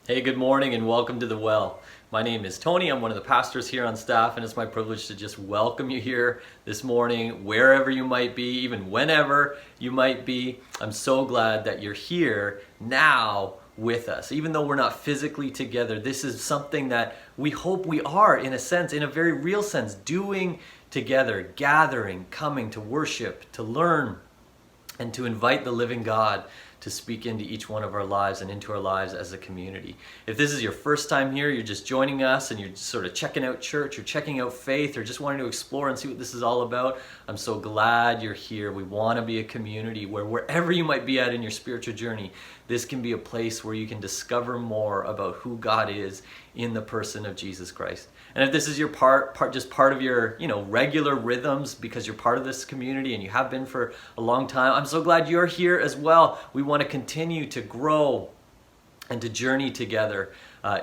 Hey, good morning and welcome to The Well. My name is Tony. I'm one of the pastors here on staff, and it's my privilege to just welcome you here this morning, wherever you might be, even whenever you might be. I'm so glad that you're here now with us. Even though we're not physically together, this is something that we hope we are, in a sense, in a very real sense, doing together, gathering, coming to worship, to learn, and to invite the living God to speak into each one of our lives and into our lives as a community. If this is your first time here, you're just joining us and you're just sort of checking out church or checking out faith or just wanting to explore and see what this is all about, I'm so glad you're here. We want to be a community where wherever you might be at in your spiritual journey, this can be a place where you can discover more about who God is in the person of Jesus Christ. And if this is your part of your, regular rhythms because you're part of this community and you have been for a long time, I'm so glad you're here as well. We want to continue to grow and to journey together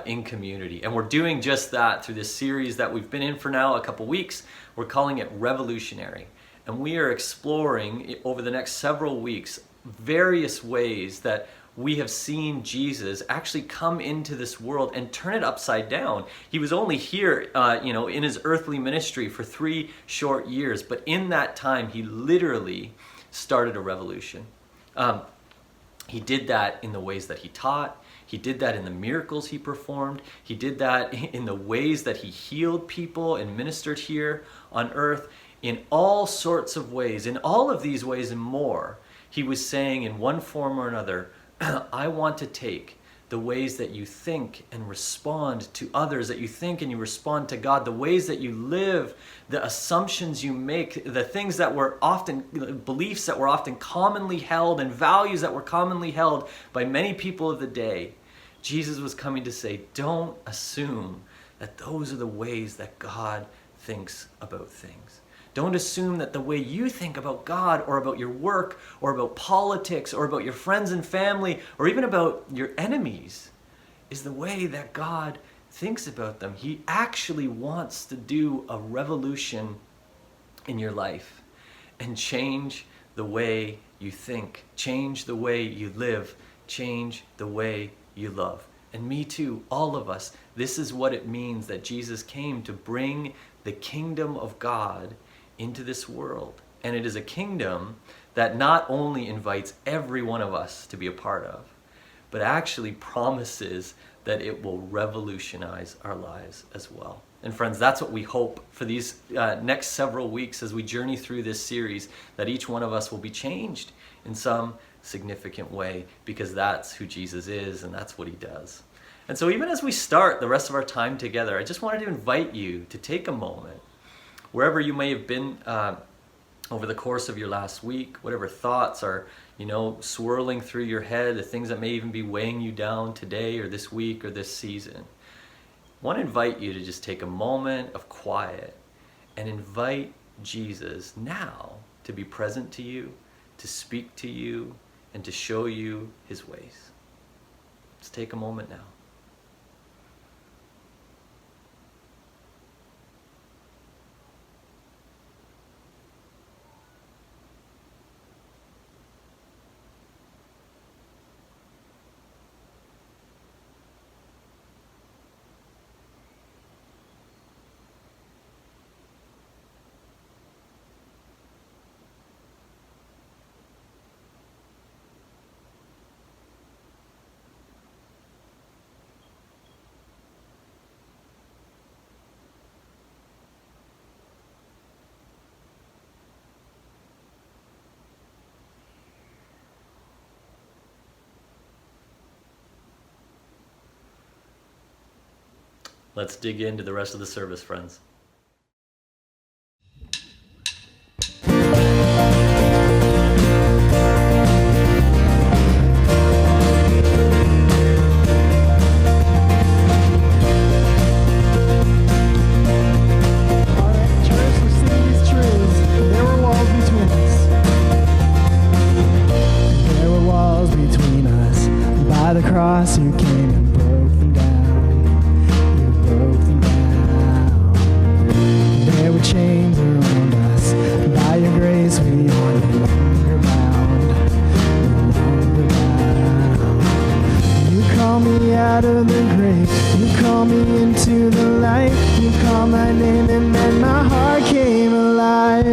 in community. And we're doing just that through this series that we've been in for now a couple weeks. We're calling it Revolutionary. And we are exploring over the next several weeks various ways that we have seen Jesus actually come into this world and turn it upside down. He was only here, in his earthly ministry for 3 short years, but in that time, he literally started a revolution. He did that in the ways that he taught. He did that in the miracles he performed. He did that in the ways that he healed people and ministered here on earth. In all sorts of ways, in all of these ways and more, he was saying in one form or another, I want to take the ways that you think and respond to others, that you think and you respond to God, the ways that you live, the assumptions you make, the things that were often, beliefs that were often commonly held and values that were commonly held by many people of the day. Jesus was coming to say, don't assume that those are the ways that God thinks about things. Don't assume that the way you think about God or about your work or about politics or about your friends and family or even about your enemies is the way that God thinks about them. He actually wants to do a revolution in your life and change the way you think, change the way you live, change the way you love. And me too, all of us. This is what it means that Jesus came to bring the kingdom of God into this world. And it is a kingdom that not only invites every one of us to be a part of, but actually promises that it will revolutionize our lives as well. And friends, that's what we hope for these next several weeks as we journey through this series, that each one of us will be changed in some significant way, because that's who Jesus is and that's what he does. And so even as we start the rest of our time together, I just wanted to invite you to take a moment, wherever you may have been over the course of your last week, whatever thoughts are, swirling through your head, the things that may even be weighing you down today or this week or this season. I want to invite you to just take a moment of quiet and invite Jesus now to be present to you, to speak to you, and to show you his ways. Let's take a moment now. Let's dig into the rest of the service, friends. You came and broke them down. You broke them down. There were chains around us. By your grace, we are no longer bound. No longer bound. You call me out out of the grave. You call me into the light. You call my name and then my heart came alive.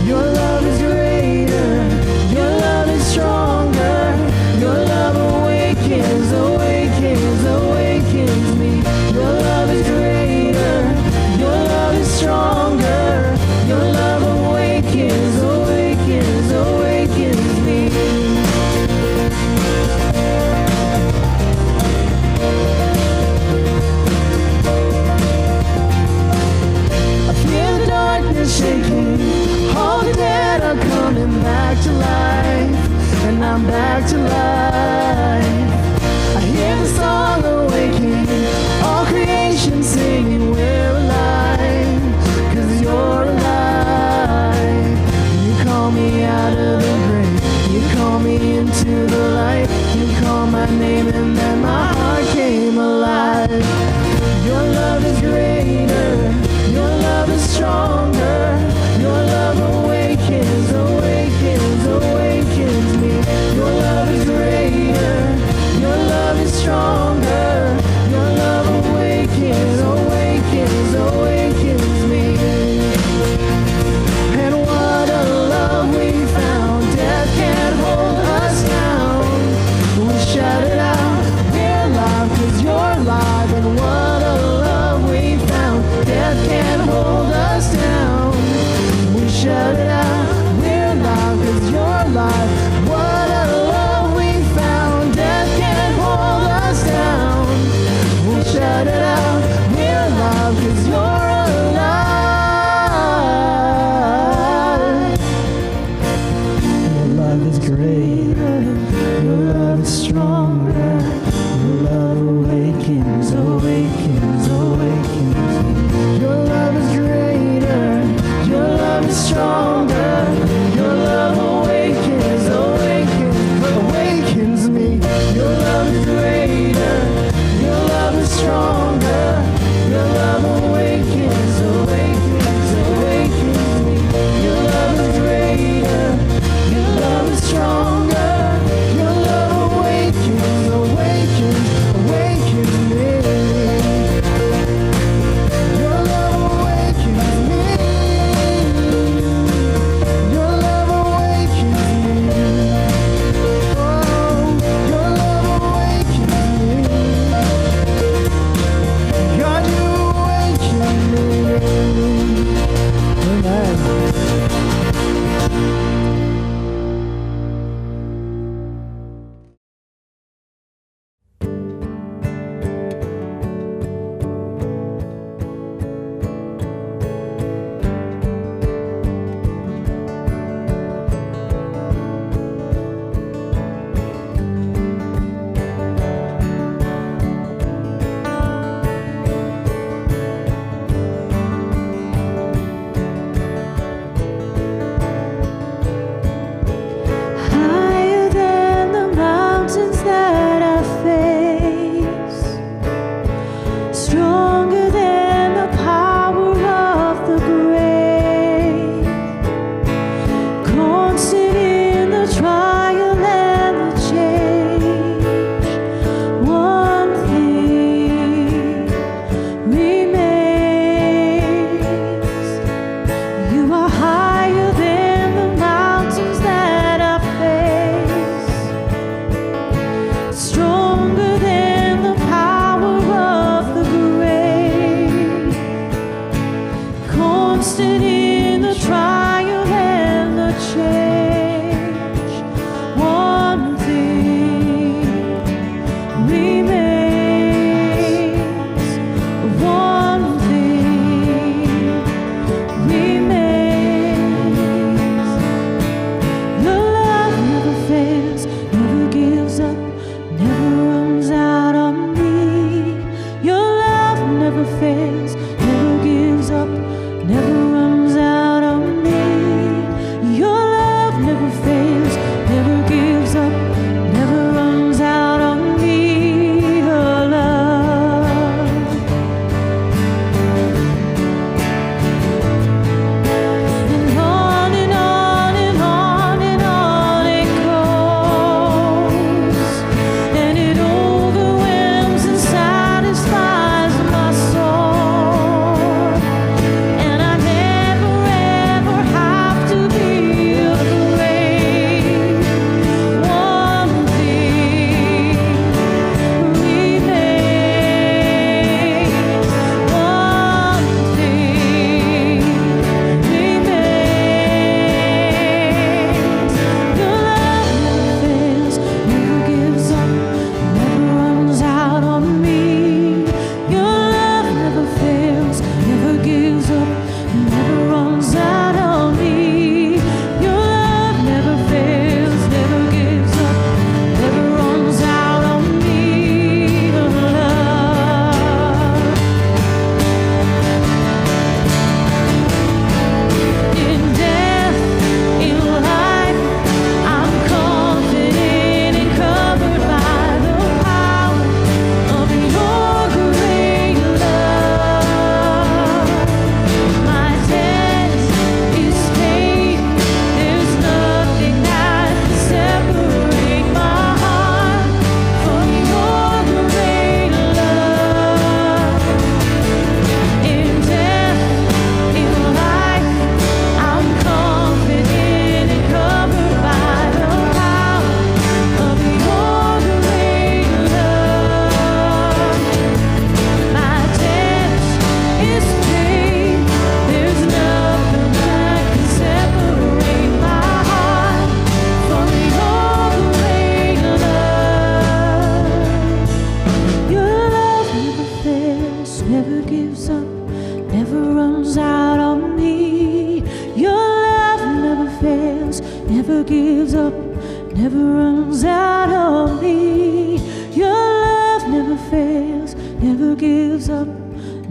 Your love is greater. Your love is stronger. Your love awakens, awakens, awakens me. Your love is greater. Your love is stronger. Your love awakens, awakens, awakens me. I feel the darkness shaking. All the dead are coming back to life, and I'm back to life. I hear the song awakening, all creation singing, we're alive, 'cause you're alive. You call me out of the grave, you call me into the light, you call my name and then my heart came alive. Your love is greater, your love is stronger, your love awakens, awakens, awakens me. Your love is greater, your love is stronger, your love awakens, awakens, awakens me. And what a love we found, death can't hold us down. We shout it out, we're alive 'cause you're alive. And what a love we found, death can't hold us down.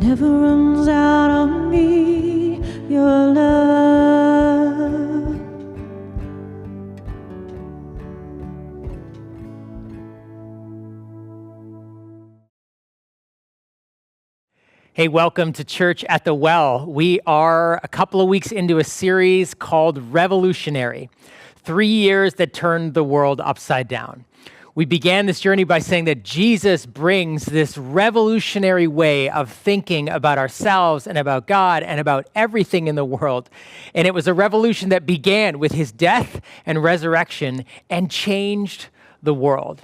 never runs out on me, your love. Hey, welcome to Church at the Well. We are a couple of weeks into a series called Revolutionary, 3 years that turned the world upside down. We began this journey by saying that Jesus brings this revolutionary way of thinking about ourselves and about God and about everything in the world. And it was a revolution that began with his death and resurrection and changed the world.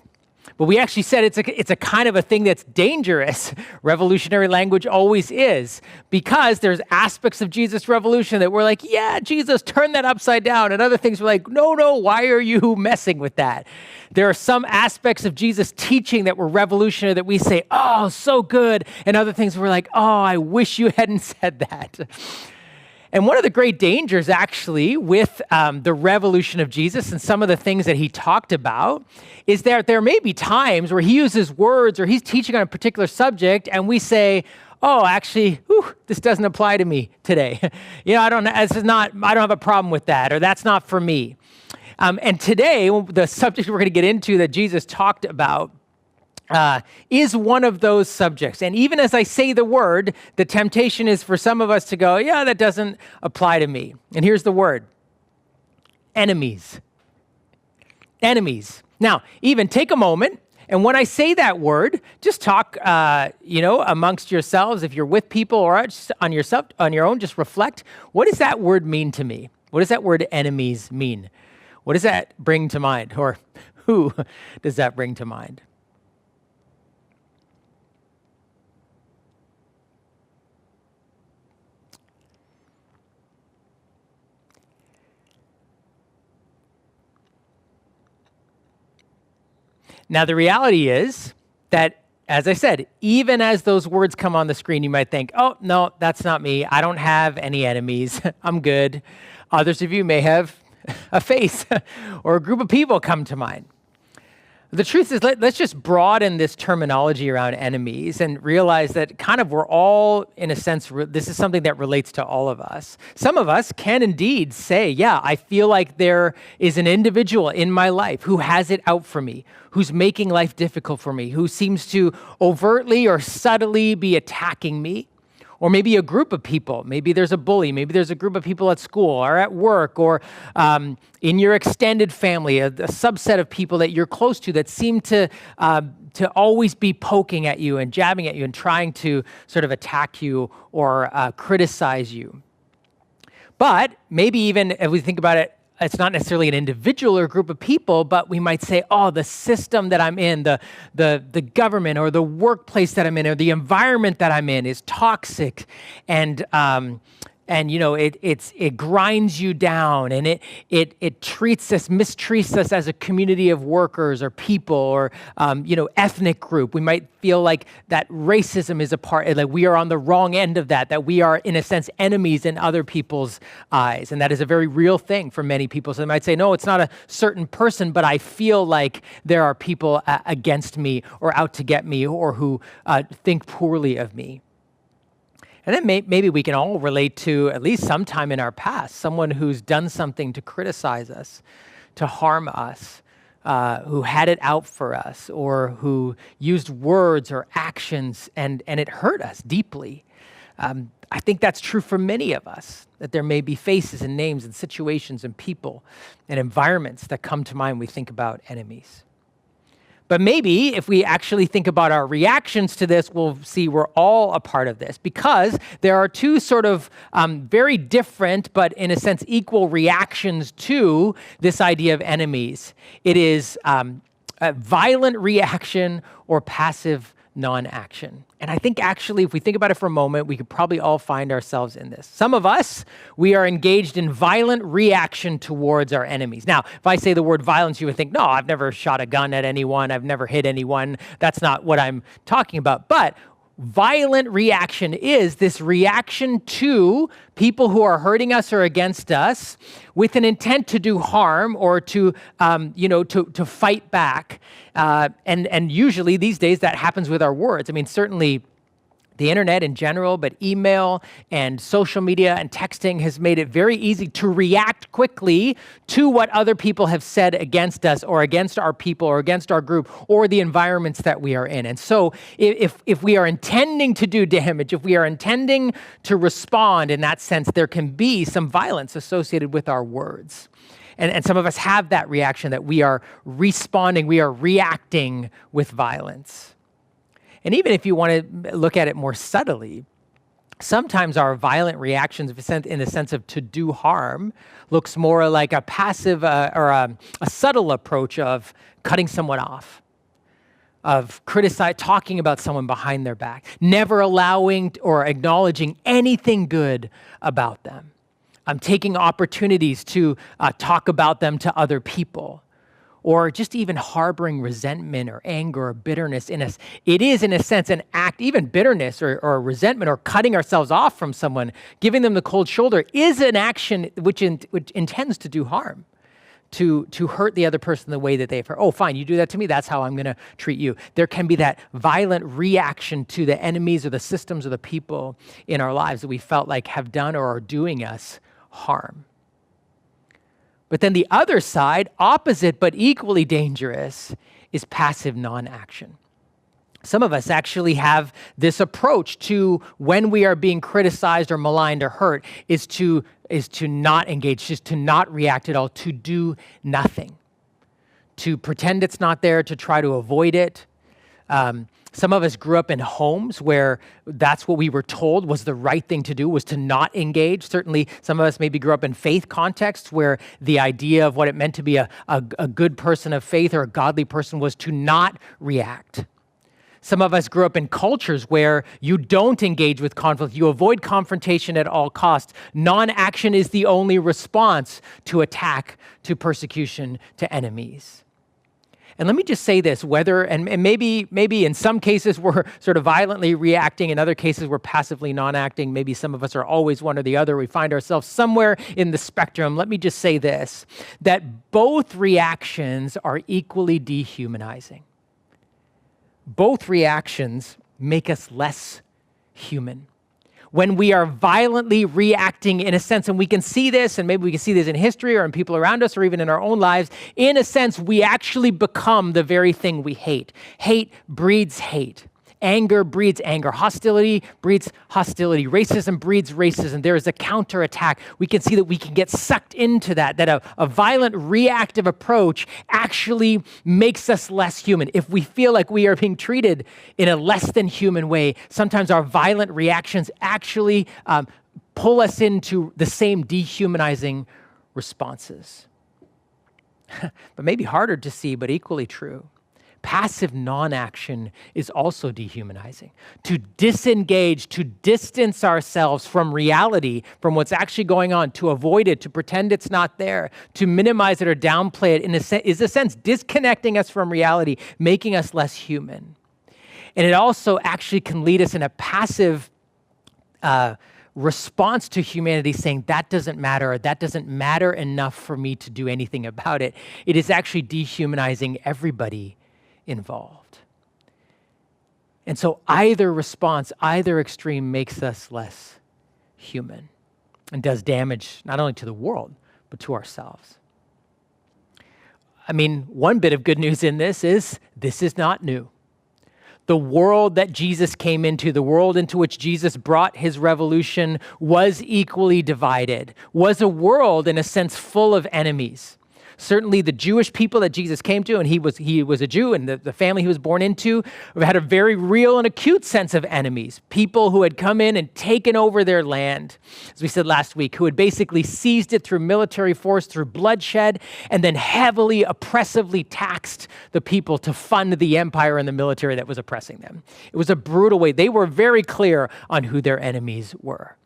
But we actually said it's a kind of a thing that's dangerous. Revolutionary language always is, because there's aspects of Jesus' revolution that we're like, yeah, Jesus, turn that upside down. And other things we're like, no, why are you messing with that? There are some aspects of Jesus' teaching that were revolutionary that we say, oh, so good. And other things we're like, oh, I wish you hadn't said that. And one of the great dangers, actually, with the revolution of Jesus and some of the things that he talked about is that there may be times where he uses words or he's teaching on a particular subject and we say, oh, actually, this doesn't apply to me today. I don't have a problem with that, or that's not for me. And today, the subject we're going to get into that Jesus talked about is one of those subjects. And even as I say the word, the temptation is for some of us to go, yeah, that doesn't apply to me. And here's the word: enemies. Enemies. Now, even take a moment, and when I say that word, just talk, amongst yourselves. If you're with people or just on your own, just reflect. What does that word mean to me? What does that word enemies mean? What does that bring to mind? Or who does that bring to mind? Now, the reality is that, as I said, even as those words come on the screen, you might think, oh, no, that's not me. I don't have any enemies. I'm good. Others of you may have a face or a group of people come to mind. The truth is, let's just broaden this terminology around enemies and realize that kind of we're all, in a sense, this is something that relates to all of us. Some of us can indeed say, yeah, I feel like there is an individual in my life who has it out for me, who's making life difficult for me, who seems to overtly or subtly be attacking me. Or maybe a group of people. Maybe there's a bully. Maybe there's a group of people at school or at work or in your extended family, a subset of people that you're close to that seem to always be poking at you and jabbing at you and trying to sort of attack you or criticize you. But maybe even if we think about it, it's not necessarily an individual or a group of people, but we might say, oh, the system that I'm in, the government or the workplace that I'm in or the environment that I'm in is toxic and it grinds you down and it mistreats us as a community of workers or people or ethnic group. We might feel like that racism is a part, like we are on the wrong end of that we are in a sense enemies in other people's eyes, and that is a very real thing for many people. So they might say, no, it's not a certain person, but I feel like there are people against me or out to get me or who think poorly of me. And then maybe we can all relate to, at least sometime in our past, someone who's done something to criticize us, to harm us, who had it out for us, or who used words or actions and it hurt us deeply. I think that's true for many of us, that there may be faces and names and situations and people and environments that come to mind when we think about enemies. But maybe if we actually think about our reactions to this, we'll see we're all a part of this, because there are two sort of very different, but in a sense equal reactions to this idea of enemies. It is a violent reaction or passive non-action. And I think actually, if we think about it for a moment, we could probably all find ourselves in this. Some of us, we are engaged in violent reaction towards our enemies. Now, if I say the word violence, you would think, no, I've never shot a gun at anyone. I've never hit anyone. That's not what I'm talking about. But violent reaction is this reaction to people who are hurting us or against us with an intent to do harm or to fight back. And usually these days that happens with our words. I mean, certainly The internet in general, but email and social media and texting has made it very easy to react quickly to what other people have said against us or against our people or against our group or the environments that we are in. And so if we are intending to do damage, if we are intending to respond in that sense, there can be some violence associated with our words. And some of us have that reaction that we are responding, we are reacting with violence. And even if you want to look at it more subtly, sometimes our violent reactions in the sense of to do harm looks more like a passive or a subtle approach of cutting someone off, of talking about someone behind their back, never allowing or acknowledging anything good about them. Taking opportunities to talk about them to other people, or just even harboring resentment or anger or bitterness in us. It is, in a sense, an act, even bitterness or resentment or cutting ourselves off from someone, giving them the cold shoulder, is an action which intends to do harm, to hurt the other person the way that they've hurt. Oh, fine, you do that to me, that's how I'm going to treat you. There can be that violent reaction to the enemies or the systems or the people in our lives that we felt like have done or are doing us harm. But then the other side, opposite but equally dangerous, is passive non-action. Some of us actually have this approach to when we are being criticized or maligned or hurt is to not engage, just to not react at all, to do nothing, to pretend it's not there, to try to avoid it. Some of us grew up in homes where that's what we were told was the right thing to do, was to not engage. Certainly, some of us maybe grew up in faith contexts where the idea of what it meant to be a good person of faith or a godly person was to not react. Some of us grew up in cultures where you don't engage with conflict. You avoid confrontation at all costs. Non-action is the only response to attack, to persecution, to enemies. And let me just say this, and maybe in some cases we're sort of violently reacting, in other cases we're passively non-acting, maybe some of us are always one or the other, we find ourselves somewhere in the spectrum. Let me just say this, that both reactions are equally dehumanizing. Both reactions make us less human. When we are violently reacting in a sense, and we can see this, and maybe we can see this in history or in people around us or even in our own lives, in a sense, we actually become the very thing we hate. Hate breeds hate. Anger breeds anger. Hostility breeds hostility. Racism breeds racism. There is a counterattack. We can see that we can get sucked into that a violent reactive approach actually makes us less human. If we feel like we are being treated in a less than human way, sometimes our violent reactions actually pull us into the same dehumanizing responses. But maybe harder to see, but equally true. Passive non-action is also dehumanizing. To disengage, to distance ourselves from reality, from what's actually going on, to avoid it, to pretend it's not there, to minimize it or downplay it, is a sense disconnecting us from reality, making us less human. And it also actually can lead us in a passive response to humanity, saying that doesn't matter, or that doesn't matter enough for me to do anything about it. It is actually dehumanizing everybody involved. And so either response, either extreme makes us less human and does damage not only to the world, but to ourselves. I mean, one bit of good news in this is not new. The world that Jesus came into, the world into which Jesus brought his revolution, was equally divided, was a world in a sense full of enemies. Certainly the Jewish people that Jesus came to, and he was a Jew, and the family he was born into had a very real and acute sense of enemies. People who had come in and taken over their land, as we said last week, who had basically seized it through military force, through bloodshed, and then heavily, oppressively taxed the people to fund the empire and the military that was oppressing them. It was a brutal way. They were very clear on who their enemies were.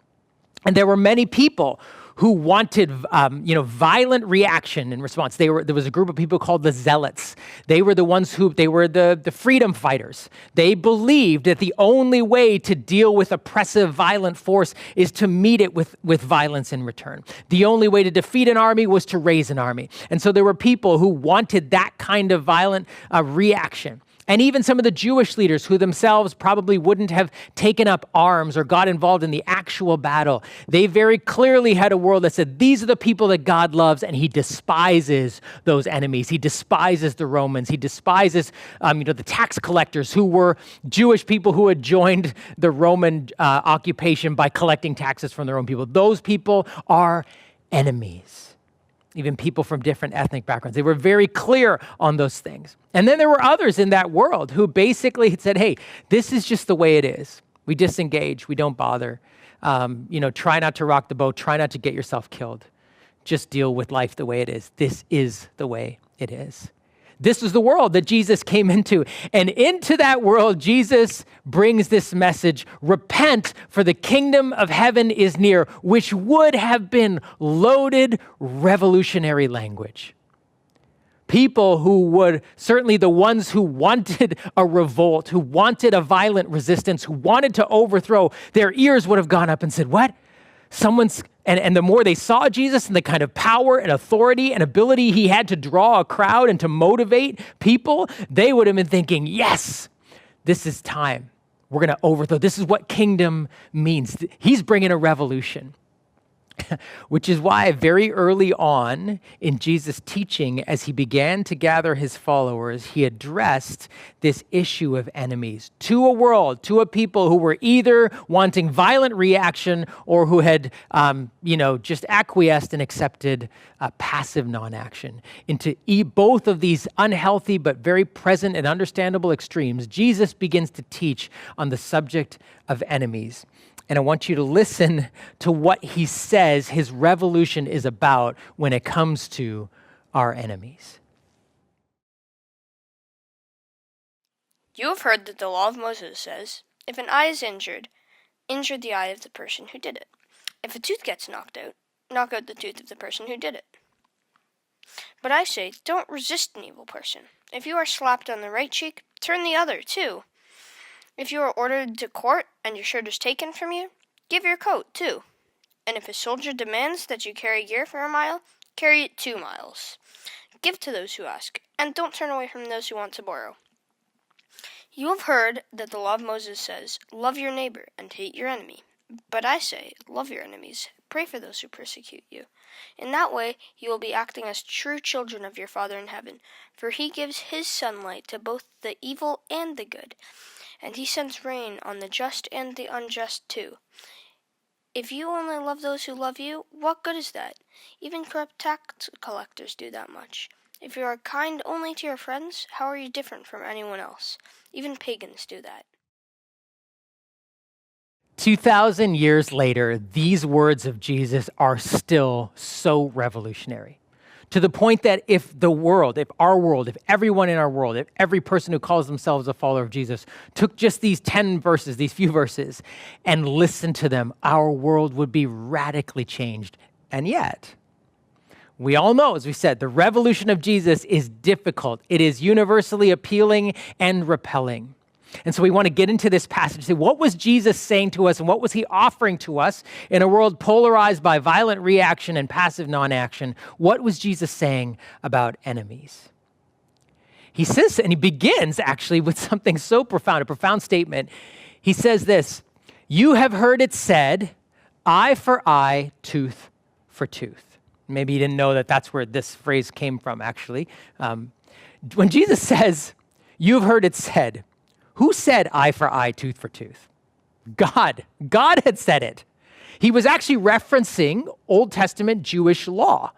And there were many people who wanted, violent reaction in response. There was a group of people called the Zealots. They were the ones they were the freedom fighters. They believed that the only way to deal with oppressive, violent force is to meet it with violence in return. The only way to defeat an army was to raise an army. And so there were people who wanted that kind of violent reaction. And even some of the Jewish leaders who themselves probably wouldn't have taken up arms or got involved in the actual battle, they very clearly had a world that said, these are the people that God loves, and he despises those enemies. He despises the Romans. He despises the tax collectors who were Jewish people who had joined the Roman occupation by collecting taxes from their own people. Those people are enemies. Even people from different ethnic backgrounds. They were very clear on those things. And then there were others in that world who basically had said, hey, this is just the way it is. We disengage, we don't bother. Try not to rock the boat, try not to get yourself killed. Just deal with life the way it is. This is the way it is. This is the world that Jesus came into. And into that world, Jesus brings this message, repent, for the kingdom of heaven is near, which would have been loaded revolutionary language. People who would, certainly the ones who wanted a revolt, who wanted a violent resistance, who wanted to overthrow, their ears would have gone up and said, what? And the more they saw Jesus and the kind of power and authority and ability he had to draw a crowd and to motivate people, they would have been thinking, yes, this is time. We're going to overthrow. This is what kingdom means. He's bringing a revolution. Which is why very early on in Jesus' teaching, as he began to gather his followers, he addressed this issue of enemies to a world, to a people who were either wanting violent reaction or who had, just acquiesced and accepted passive non-action. Into both of these unhealthy but very present and understandable extremes, Jesus begins to teach on the subject of enemies. And I want you to listen to what he says his revolution is about when it comes to our enemies. You have heard that the law of Moses says, if an eye is injured, injure the eye of the person who did it. If a tooth gets knocked out, knock out the tooth of the person who did it. But I say, don't resist an evil person. If you are slapped on the right cheek, turn the other too. If you are ordered to court and your shirt is taken from you, give your coat too. And if a soldier demands that you carry gear for a mile, carry it 2 miles. Give to those who ask, and don't turn away from those who want to borrow. You have heard that the law of Moses says, love your neighbor and hate your enemy. But I say, love your enemies, pray for those who persecute you. In that way, you will be acting as true children of your Father in heaven, for he gives his sunlight to both the evil and the good, and he sends rain on the just and the unjust too. If you only love those who love you, what good is that? Even corrupt tax collectors do that much. If you are kind only to your friends, how are you different from anyone else? Even pagans do that. 2,000 years later, these words of Jesus are still so revolutionary. To the point that if everyone in our world, if every person who calls themselves a follower of Jesus took just these 10 verses, these few verses, and listened to them, our world would be radically changed. And yet, we all know, as we said, the revolution of Jesus is difficult. It is universally appealing and repelling. And so we want to get into this passage and say, what was Jesus saying to us and what was he offering to us in a world polarized by violent reaction and passive non-action? What was Jesus saying about enemies? He says, and he begins actually with something so profound, a profound statement. He says this, you have heard it said, eye for eye, tooth for tooth. Maybe you didn't know that that's where this phrase came from, actually. When Jesus says, you've heard it said, who said eye for eye, tooth for tooth? God. God had said it. He was actually referencing Old Testament Jewish law.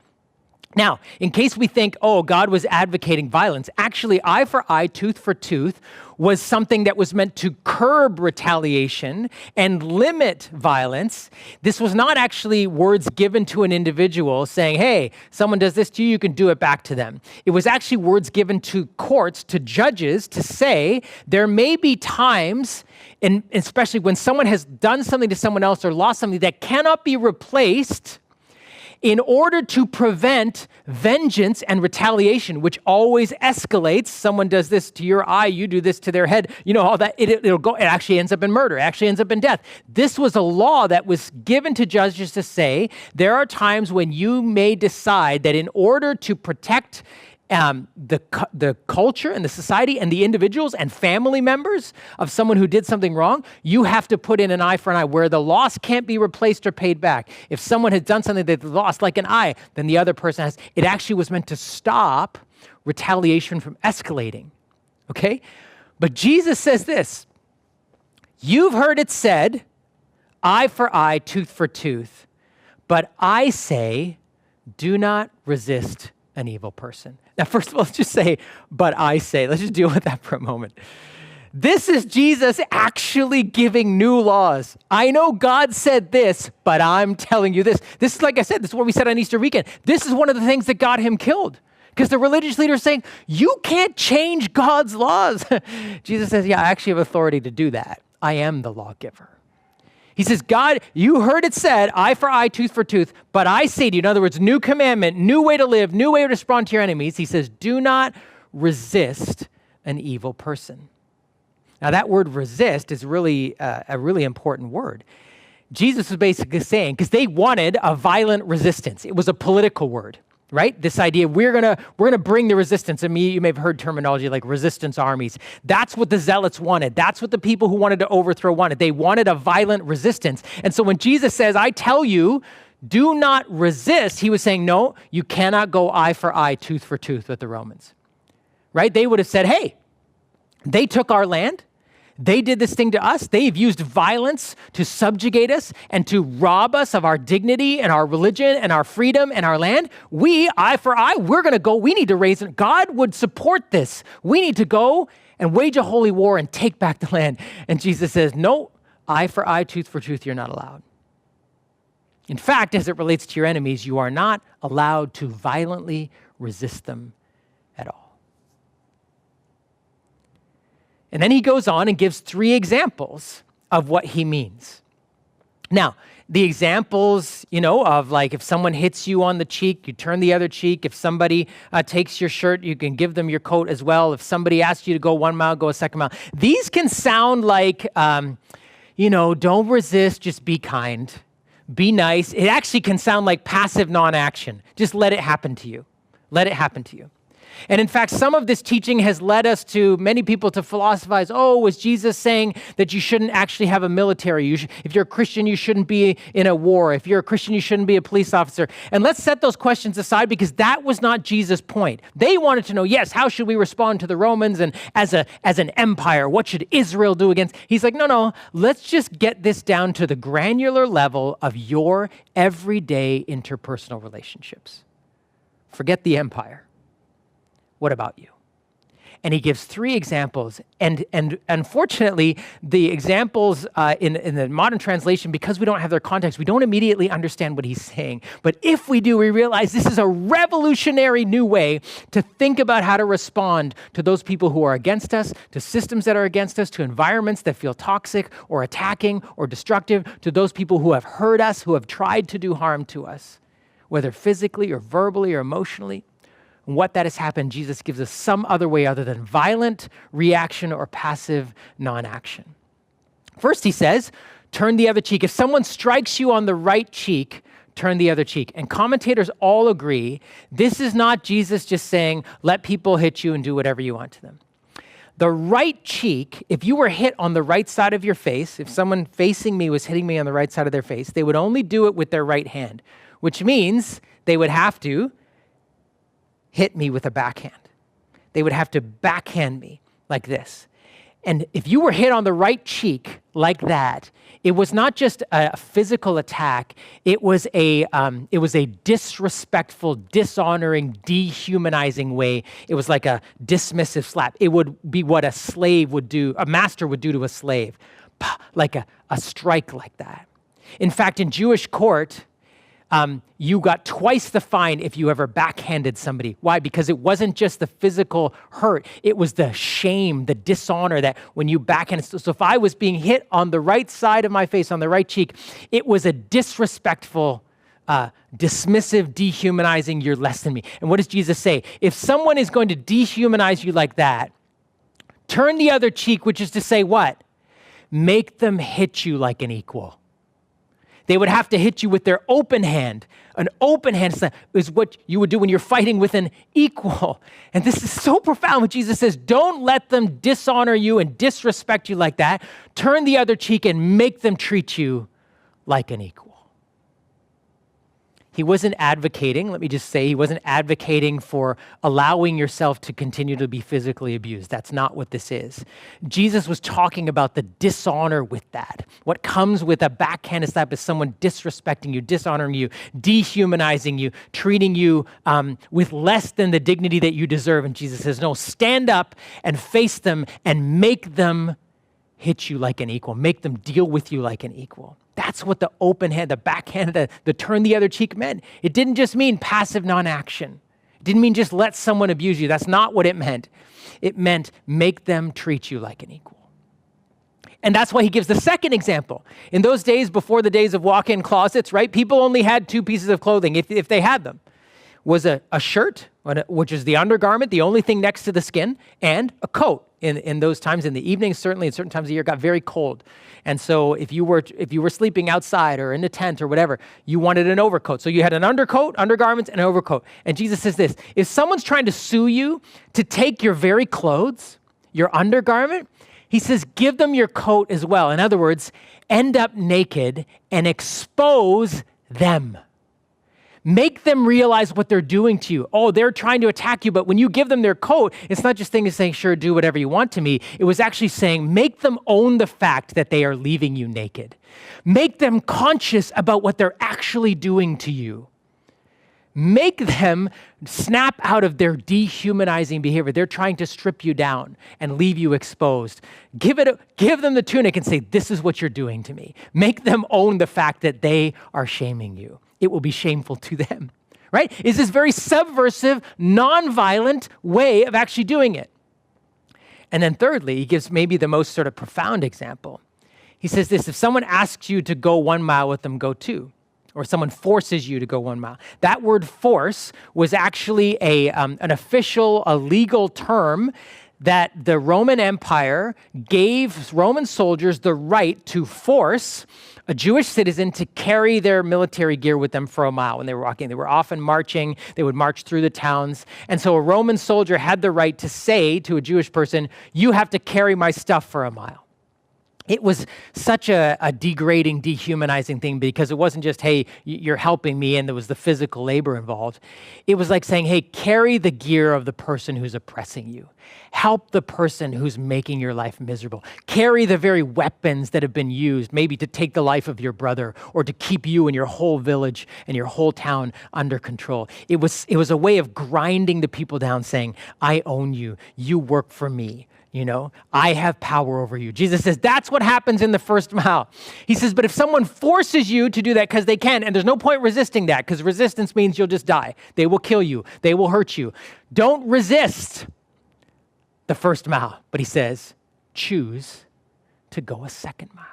Now, in case we think, God was advocating violence, actually, eye for eye, tooth for tooth was something that was meant to curb retaliation and limit violence. This was not actually words given to an individual saying, hey, someone does this to you, you can do it back to them. It was actually words given to courts, to judges, to say there may be times, and especially when someone has done something to someone else or lost something that cannot be replaced, in order to prevent vengeance and retaliation, which always escalates. Someone does this to your eye, you do this to their head. You know, all that, it actually ends up in murder, it actually ends up in death. This was a law that was given to judges to say, there are times when you may decide that in order to protect the culture and the society and the individuals and family members of someone who did something wrong, you have to put in an eye for an eye where the loss can't be replaced or paid back. If someone had done something that they lost, like an eye, then the other person has. It actually was meant to stop retaliation from escalating, okay? But Jesus says this, you've heard it said, eye for eye, tooth for tooth, but I say, do not resist an evil person. Now, first of all, let's just say, but I say, let's just deal with that for a moment. This is Jesus actually giving new laws. I know God said this, but I'm telling you this. This is, like I said, this is what we said on Easter weekend. This is one of the things that got him killed. Because the religious leaders saying, you can't change God's laws. Jesus says, yeah, I actually have authority to do that. I am the lawgiver. He says, God, you heard it said, eye for eye, tooth for tooth, but I say to you, in other words, new commandment, new way to live, new way to respond to your enemies. He says, do not resist an evil person. Now that word resist is really a really important word. Jesus was basically saying, because they wanted a violent resistance. It was a political word. Right? This idea, we're gonna bring the resistance. I mean, you may have heard terminology like resistance armies. That's what the zealots wanted. That's what the people who wanted to overthrow wanted. They wanted a violent resistance. And so when Jesus says, I tell you, do not resist, he was saying, no, you cannot go eye for eye, tooth for tooth with the Romans. Right? They would have said, hey, they took our land. They did this thing to us. They've used violence to subjugate us and to rob us of our dignity and our religion and our freedom and our land. We, eye for eye, we're going to go. We need to raise it. God would support this. We need to go and wage a holy war and take back the land. And Jesus says, no, eye for eye, tooth for tooth, you're not allowed. In fact, as it relates to your enemies, you are not allowed to violently resist them at all. And then he goes on and gives 3 examples of what he means. Now, the examples, of like if someone hits you on the cheek, you turn the other cheek. If somebody takes your shirt, you can give them your coat as well. If somebody asks you to go 1 mile, go a second mile. These can sound like, don't resist, just be kind, be nice. It actually can sound like passive non-action. Just let it happen to you. Let it happen to you. And in fact, some of this teaching has led us to many people to philosophize, was Jesus saying that you shouldn't actually have a military? If you're a Christian, you shouldn't be in a war. If you're a Christian, you shouldn't be a police officer. And let's set those questions aside because that was not Jesus' point. They wanted to know, yes, how should we respond to the Romans and as an empire? What should Israel do against? He's like, no, let's just get this down to the granular level of your everyday interpersonal relationships. Forget the empire. What about you? And he gives 3 examples. And unfortunately, the examples in the modern translation, because we don't have their context, we don't immediately understand what he's saying. But if we do, we realize this is a revolutionary new way to think about how to respond to those people who are against us, to systems that are against us, to environments that feel toxic or attacking or destructive, to those people who have hurt us, who have tried to do harm to us, whether physically or verbally or emotionally. What that has happened, Jesus gives us some other way other than violent reaction or passive non-action. First, he says, turn the other cheek. If someone strikes you on the right cheek, turn the other cheek. And commentators all agree, this is not Jesus just saying, let people hit you and do whatever you want to them. The right cheek, if you were hit on the right side of your face, if someone facing me was hitting me on the right side of their face, they would only do it with their right hand, which means they would have to hit me with a backhand. They would have to backhand me like this. And if you were hit on the right cheek like that, it was not just a physical attack. It was a disrespectful, dishonoring, dehumanizing way. It was like a dismissive slap. It would be what a slave would do, a master would do to a slave, like a strike like that. In fact, in Jewish court, you got twice the fine if you ever backhanded somebody. Why? Because it wasn't just the physical hurt. It was the shame, the dishonor that when you backhanded. So if I was being hit on the right side of my face, on the right cheek, it was a disrespectful, dismissive, dehumanizing, you're less than me. And what does Jesus say? If someone is going to dehumanize you like that, turn the other cheek, which is to say what? Make them hit you like an equal. They would have to hit you with their open hand. An open hand is what you would do when you're fighting with an equal. And this is so profound when Jesus says, don't let them dishonor you and disrespect you like that. Turn the other cheek and make them treat you like an equal. He wasn't advocating, let me just say, he wasn't advocating for allowing yourself to continue to be physically abused. That's not what this is. Jesus was talking about the dishonor with that. What comes with a backhanded slap is someone disrespecting you, dishonoring you, dehumanizing you, treating you with less than the dignity that you deserve. And Jesus says, no, stand up and face them and make them hit you like an equal. Make them deal with you like an equal. That's what the open hand, the backhand, the turn the other cheek meant. It didn't just mean passive non-action. It didn't mean just let someone abuse you. That's not what it meant. It meant make them treat you like an equal. And that's why he gives the second example. In those days, before the days of walk-in closets, right, people only had two pieces of clothing, if they had them. Was a shirt, which is the undergarment, the only thing next to the skin, and a coat. In those times, in the evenings, certainly in certain times of the year, it got very cold. And so if you were sleeping outside or in a tent or whatever, you wanted an overcoat. So you had an undercoat, undergarments, and an overcoat. And Jesus says this, if someone's trying to sue you to take your very clothes, your undergarment, he says, give them your coat as well. In other words, end up naked and expose them. Make them realize what they're doing to you. Oh, they're trying to attack you, but when you give them their coat, it's not just saying, sure, do whatever you want to me. It was actually saying, make them own the fact that they are leaving you naked. Make them conscious about what they're actually doing to you. Make them snap out of their dehumanizing behavior. They're trying to strip you down and leave you exposed. Give them the tunic and say, this is what you're doing to me. Make them own the fact that they are shaming you. It will be shameful to them, right? It's this very subversive, nonviolent way of actually doing it. And then thirdly, he gives maybe the most sort of profound example. He says this, if someone asks you to go 1 mile with them, go 2. Or someone forces you to go 1 mile. That word force was actually an official, a legal term that the Roman Empire gave Roman soldiers the right to force a Jewish citizen to carry their military gear with them for a mile when they were walking. They were often marching. They would march through the towns. And so a Roman soldier had the right to say to a Jewish person, you have to carry my stuff for a mile. It was such a degrading, dehumanizing thing because it wasn't just, hey, you're helping me, and there was the physical labor involved. It was like saying, hey, carry the gear of the person who's oppressing you. Help the person who's making your life miserable. Carry the very weapons that have been used, maybe to take the life of your brother or to keep you and your whole village and your whole town under control. It was a way of grinding the people down, saying, I own you. You work for me. You know, I have power over you. Jesus says that's what happens in the first mile. He says, but if someone forces you to do that because they can, and there's no point resisting that because resistance means you'll just die. They will kill you. They will hurt you. Don't resist the first mile. But he says, choose to go a second mile.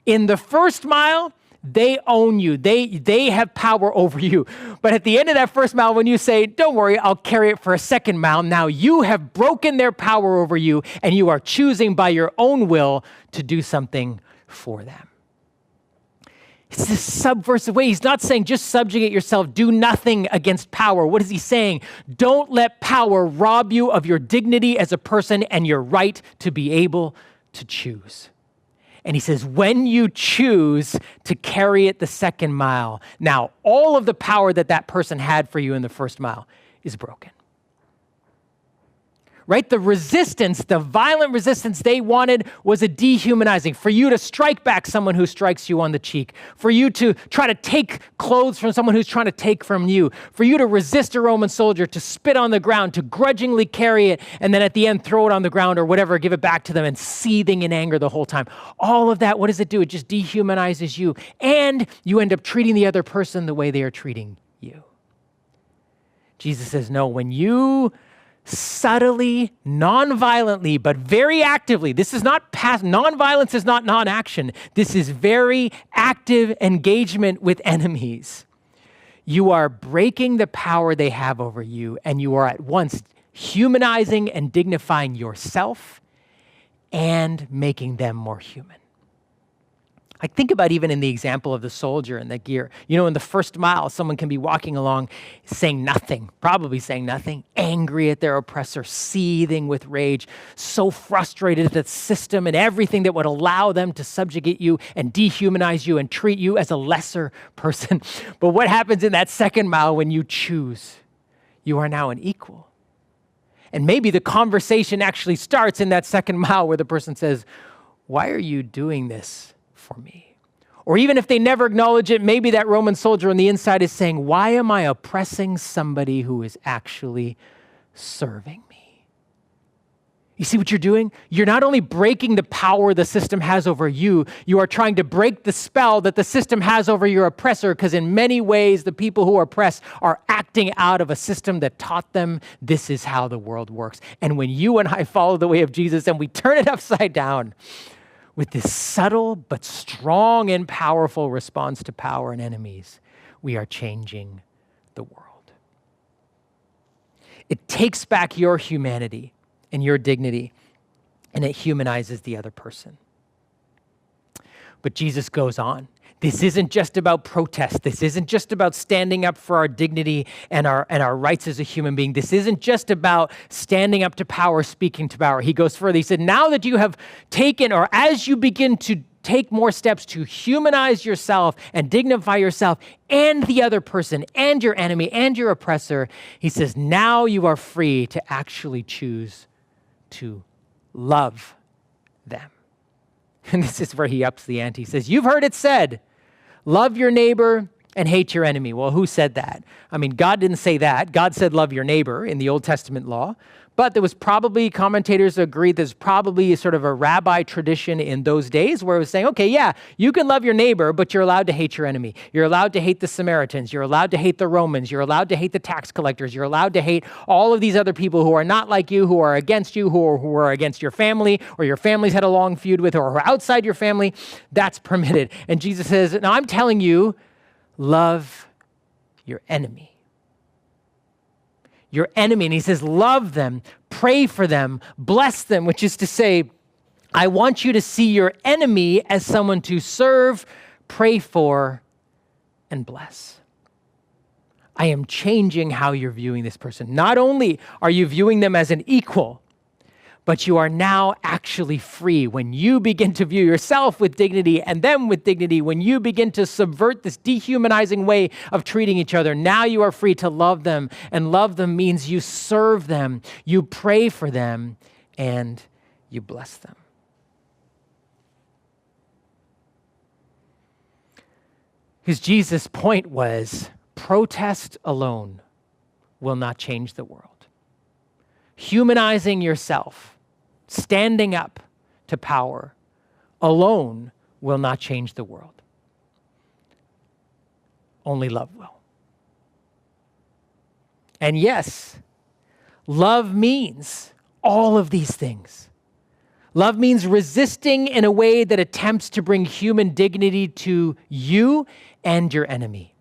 In the first mile, they own you. They have power over you. But at the end of that first mile, when you say, don't worry, I'll carry it for a second mile, now you have broken their power over you and you are choosing by your own will to do something for them. It's this subversive way. He's not saying just subjugate yourself, do nothing against power. What is he saying? Don't let power rob you of your dignity as a person and your right to be able to choose. And he says, when you choose to carry it the second mile, now all of the power that person had for you in the first mile is broken. Right? The resistance, the violent resistance they wanted was a dehumanizing. For you to strike back someone who strikes you on the cheek. For you to try to take clothes from someone who's trying to take from you. For you to resist a Roman soldier, to spit on the ground, to grudgingly carry it, and then at the end throw it on the ground or whatever, give it back to them and seething in anger the whole time. All of that, what does it do? It just dehumanizes you. And you end up treating the other person the way they are treating you. Jesus says, no, when you subtly, non-violently, but very actively. This is not non-violence is not non-action. This is very active engagement with enemies. You are breaking the power they have over you, and you are at once humanizing and dignifying yourself and making them more human. Like think about even in the example of the soldier and the gear. You know, in the first mile, someone can be walking along saying nothing, probably saying nothing, angry at their oppressor, seething with rage, so frustrated at the system and everything that would allow them to subjugate you and dehumanize you and treat you as a lesser person. But what happens in that second mile when you choose? You are now an equal. And maybe the conversation actually starts in that second mile where the person says, "Why are you doing this for me?" Or even if they never acknowledge it, maybe that Roman soldier on the inside is saying, "Why am I oppressing somebody who is actually serving me?" You see what you're doing? You're not only breaking the power the system has over you, you are trying to break the spell that the system has over your oppressor, because in many ways, the people who are oppressed are acting out of a system that taught them this is how the world works. And when you and I follow the way of Jesus and we turn it upside down with this subtle but strong and powerful response to power and enemies, we are changing the world. It takes back your humanity and your dignity, and it humanizes the other person. But Jesus goes on. This isn't just about protest. This isn't just about standing up for our dignity and our rights as a human being. This isn't just about standing up to power, speaking to power. He goes further. He said, now that you have taken, or as you begin to take more steps to humanize yourself and dignify yourself and the other person and your enemy and your oppressor, he says, now you are free to actually choose to love them. And this is where he ups the ante. He says, you've heard it said, love your neighbor and hate your enemy. Well, who said that? I mean, God didn't say that. God said love your neighbor in the Old Testament law. But there was probably, commentators agreed, there's probably sort of a rabbi tradition in those days where it was saying, okay, yeah, you can love your neighbor, but you're allowed to hate your enemy. You're allowed to hate the Samaritans. You're allowed to hate the Romans. You're allowed to hate the tax collectors. You're allowed to hate all of these other people who are not like you, who are against you, who are against your family, or your family's had a long feud with, or who are outside your family. That's permitted. And Jesus says, now I'm telling you, love your enemy. Your enemy. And he says, love them, pray for them, bless them, which is to say, I want you to see your enemy as someone to serve, pray for, and bless. I am changing how you're viewing this person. Not only are you viewing them as an equal, but you are now actually free when you begin to view yourself with dignity and them with dignity. When you begin to subvert this dehumanizing way of treating each other, now you are free to love them. And love them means you serve them, you pray for them, and you bless them. Because Jesus' point was, protest alone will not change the world. Humanizing yourself, standing up to power alone will not change the world. Only love will. And yes, love means all of these things. Love means resisting in a way that attempts to bring human dignity to you and your enemy.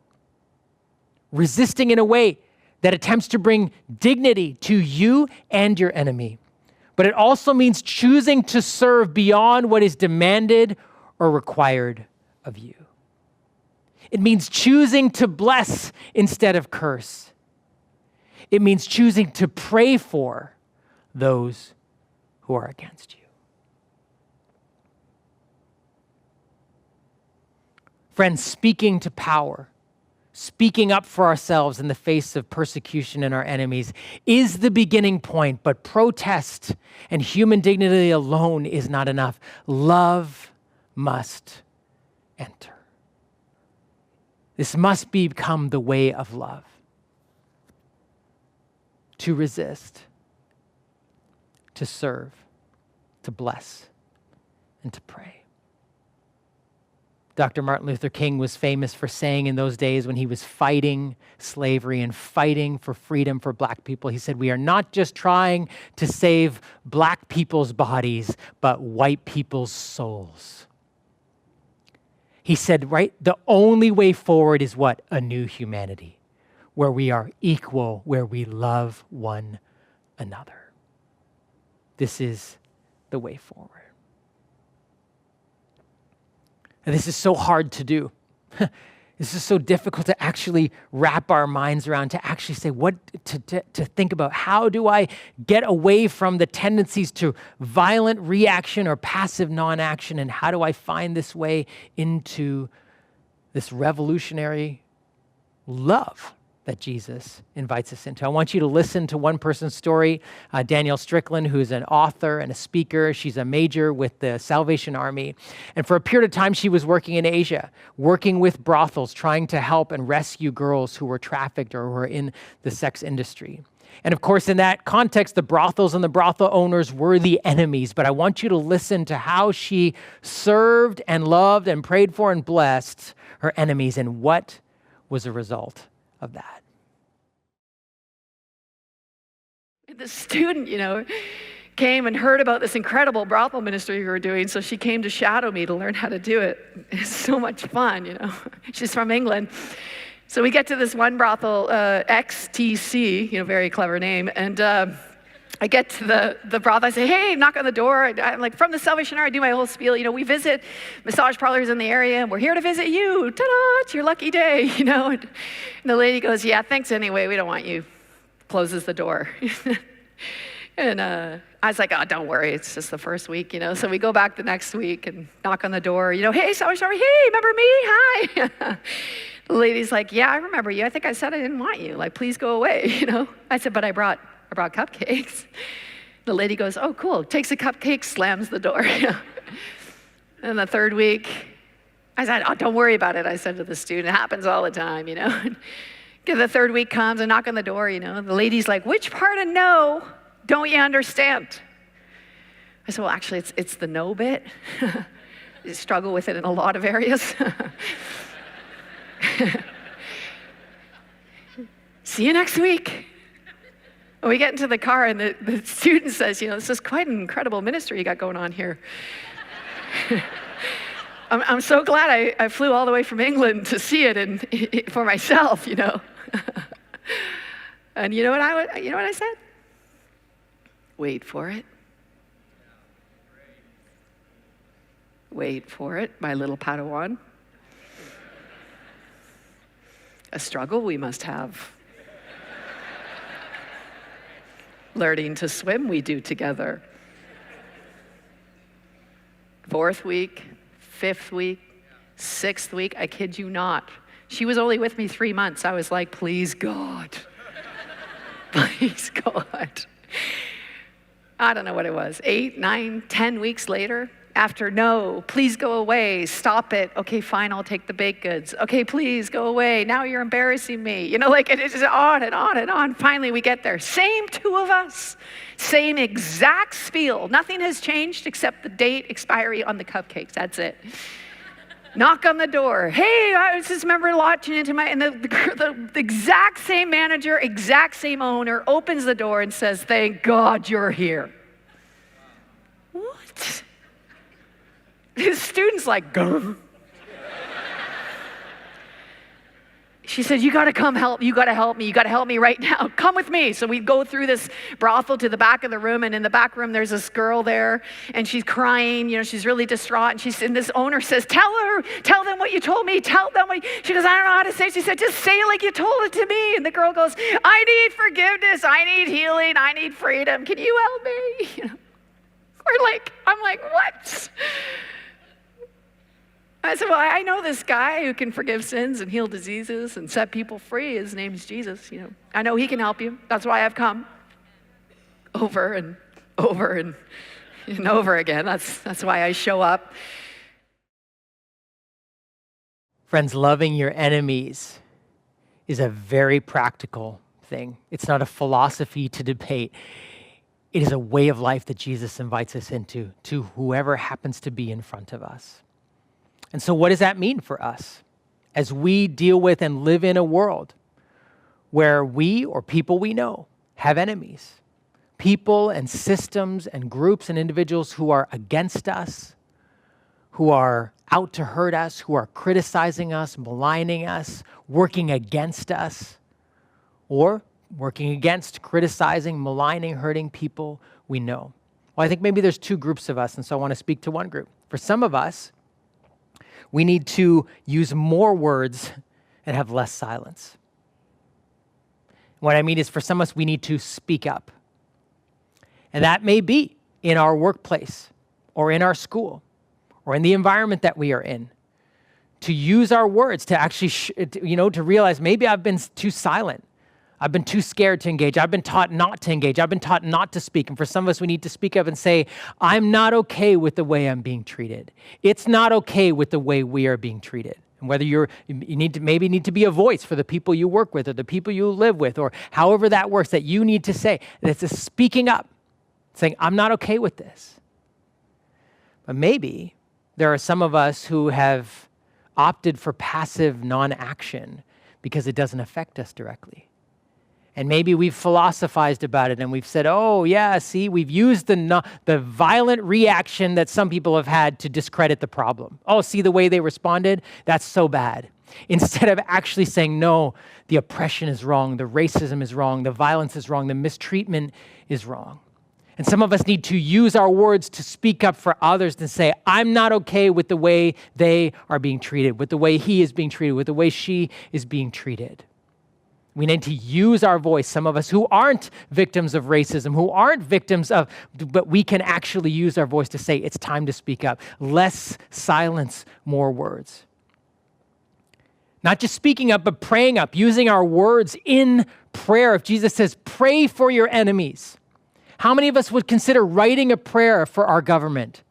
Resisting in a way that attempts to bring dignity to you and your enemy. But it also means choosing to serve beyond what is demanded or required of you. It means choosing to bless instead of curse. It means choosing to pray for those who are against you. Friends, speaking to power, speaking up for ourselves in the face of persecution and our enemies is the beginning point, but protest and human dignity alone is not enough. Love must enter. This must become the way of love. To resist, to serve, to bless, and to pray. Dr. Martin Luther King was famous for saying in those days when he was fighting slavery and fighting for freedom for black people, he said, we are not just trying to save black people's bodies, but white people's souls. He said, right, the only way forward is what? A new humanity, where we are equal, where we love one another. This is the way forward. And this is so hard to do. This is so difficult to actually wrap our minds around, to actually say to think about how do I get away from the tendencies to violent reaction or passive non-action, and how do I find this way into this revolutionary love that Jesus invites us into. I want you to listen to one person's story, Danielle Strickland, who's an author and a speaker. She's a major with the Salvation Army. And for a period of time, she was working in Asia, working with brothels, trying to help and rescue girls who were trafficked or who were in the sex industry. And of course, in that context, the brothels and the brothel owners were the enemies. But I want you to listen to how she served and loved and prayed for and blessed her enemies, and what was a result of that. The student, came and heard about this incredible brothel ministry we were doing, so she came to shadow me to learn how to do it. It's so much fun, She's from England. So we get to this one brothel, XTC, very clever name, and I get to the brothel, I say, hey, knock on the door. I'm like, from the Salvation Army, I do my whole spiel. We visit massage parlors in the area, and we're here to visit you. Ta-da, it's your lucky day, And the lady goes, yeah, thanks anyway, we don't want you. Closes the door. And I was like, oh, don't worry, it's just the first week, So we go back the next week and knock on the door, hey, Salvation Army, hey, remember me? Hi. The lady's like, yeah, I remember you. I think I said I didn't want you. Like, please go away, I said, but I brought cupcakes. The lady goes, oh, cool. Takes a cupcake, slams the door. And the third week, I said, oh, don't worry about it. I said to the student, it happens all the time, The third week comes, I knock on the door, The lady's like, which part of no don't you understand? I said, well, actually, it's the no bit. I struggle with it in a lot of areas. See you next week. We get into the car, and the student says, this is quite an incredible ministry you got going on here. I'm so glad I flew all the way from England to see it for myself, And you know what I said? Wait for it. Wait for it, my little Padawan. A struggle we must have. Learning to swim we do together. 4th week, 5th week, 6th week, I kid you not. She was only with me 3 months. I was like, please God. Please God. I don't know what it was, 8, 9, 10 weeks later, after no, please go away, stop it. Okay, fine, I'll take the baked goods. Okay, please go away. Now you're embarrassing me. It's just on and on and on. Finally, we get there. Same two of us, same exact spiel. Nothing has changed except the date expiry on the cupcakes. That's it. Knock on the door. Hey, I was just remember launching into and the exact same manager, exact same owner opens the door and says, thank God you're here. What? His student's like, grr. She said, you gotta come help, you gotta help me right now. Come with me. So we go through this brothel to the back of the room, and in the back room there's this girl there, and she's crying, she's really distraught, and this owner says, tell them what you told me, tell them what she goes, I don't know how to say it. She said, just say it like you told it to me. And the girl goes, I need forgiveness, I need healing, I need freedom. Can you help me? I'm like, what? I said, well, I know this guy who can forgive sins and heal diseases and set people free. His name's Jesus. I know he can help you. That's why I've come over and over and over again. That's why I show up. Friends, loving your enemies is a very practical thing. It's not a philosophy to debate. It is a way of life that Jesus invites us into, to whoever happens to be in front of us. And so what does that mean for us as we deal with and live in a world where we or people we know have enemies, people and systems and groups and individuals who are against us, who are out to hurt us, who are criticizing us, maligning us, working against us, or working against, criticizing, maligning, hurting people we know? Well, I think maybe there's two groups of us, and so I want to speak to one group. For some of us, We need to use more words and have less silence. What I mean is, for some of us, we need to speak up. And that may be in our workplace or in our school or in the environment that we are in. To use our words to actually, to realize maybe I've been too silent. I've been too scared to engage. I've been taught not to engage. I've been taught not to speak. And for some of us, we need to speak up and say, I'm not okay with the way I'm being treated. It's not okay with the way we are being treated. And whether you need to be a voice for the people you work with or the people you live with, or however that works, that you need to say, that it's a speaking up, saying, I'm not okay with this. But maybe there are some of us who have opted for passive non-action because it doesn't affect us directly. And maybe we've philosophized about it and we've said, oh yeah, see, we've used the violent reaction that some people have had to discredit the problem. Oh, see the way they responded? That's so bad. Instead of actually saying, no, the oppression is wrong, the racism is wrong, the violence is wrong, the mistreatment is wrong. And some of us need to use our words to speak up for others and say, I'm not okay with the way they are being treated, with the way he is being treated, with the way she is being treated. We need to use our voice, some of us who aren't victims of racism, who aren't victims of, but we can actually use our voice to say, it's time to speak up. Less silence, more words. Not just speaking up, but praying up, using our words in prayer. If Jesus says, pray for your enemies, how many of us would consider writing a prayer for our government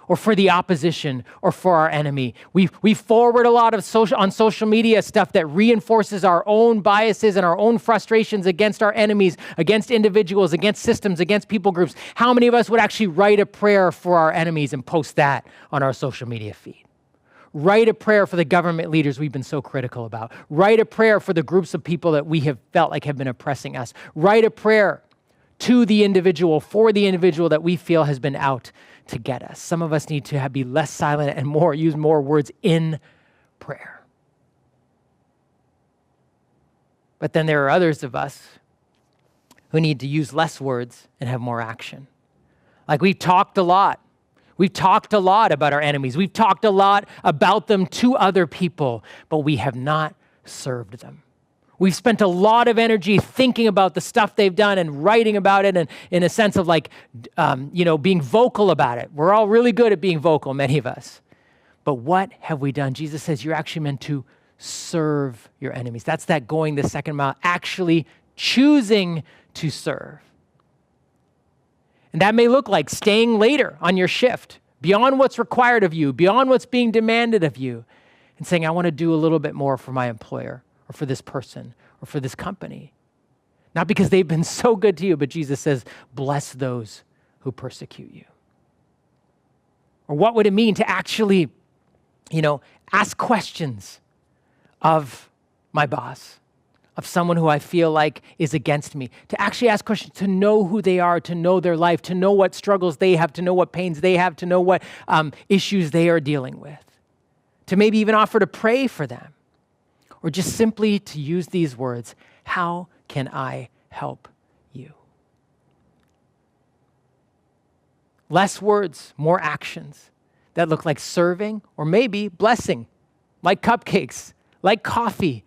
or for the opposition or for our enemy? We forward a lot of social media stuff that reinforces our own biases and our own frustrations against our enemies, against individuals, against systems, against people groups. How many of us would actually write a prayer for our enemies and post that on our social media feed? Write a prayer for the government leaders we've been so critical about. Write a prayer for the groups of people that we have felt like have been oppressing us. Write a prayer to the individual, for the individual that we feel has been out to get us. Some of us need to be less silent and use more words in prayer. But then there are others of us who need to use less words and have more action. Like we've talked a lot. We've talked a lot about our enemies. We've talked a lot about them to other people, but we have not served them. We've spent a lot of energy thinking about the stuff they've done and writing about it, and in a sense of being vocal about it. We're all really good at being vocal, many of us. But what have we done? Jesus says you're actually meant to serve your enemies. That's that going the second mile, actually choosing to serve. And that may look like staying later on your shift, beyond what's required of you, beyond what's being demanded of you, and saying, I want to do a little bit more for my employer, or for this person, or for this company. Not because they've been so good to you, but Jesus says, bless those who persecute you. Or what would it mean to actually, ask questions of my boss, of someone who I feel like is against me, to actually ask questions, to know who they are, to know their life, to know what struggles they have, to know what pains they have, to know what issues they are dealing with, to maybe even offer to pray for them. Or just simply to use these words, how can I help you? Less words, more actions that look like serving or maybe blessing, like cupcakes, like coffee,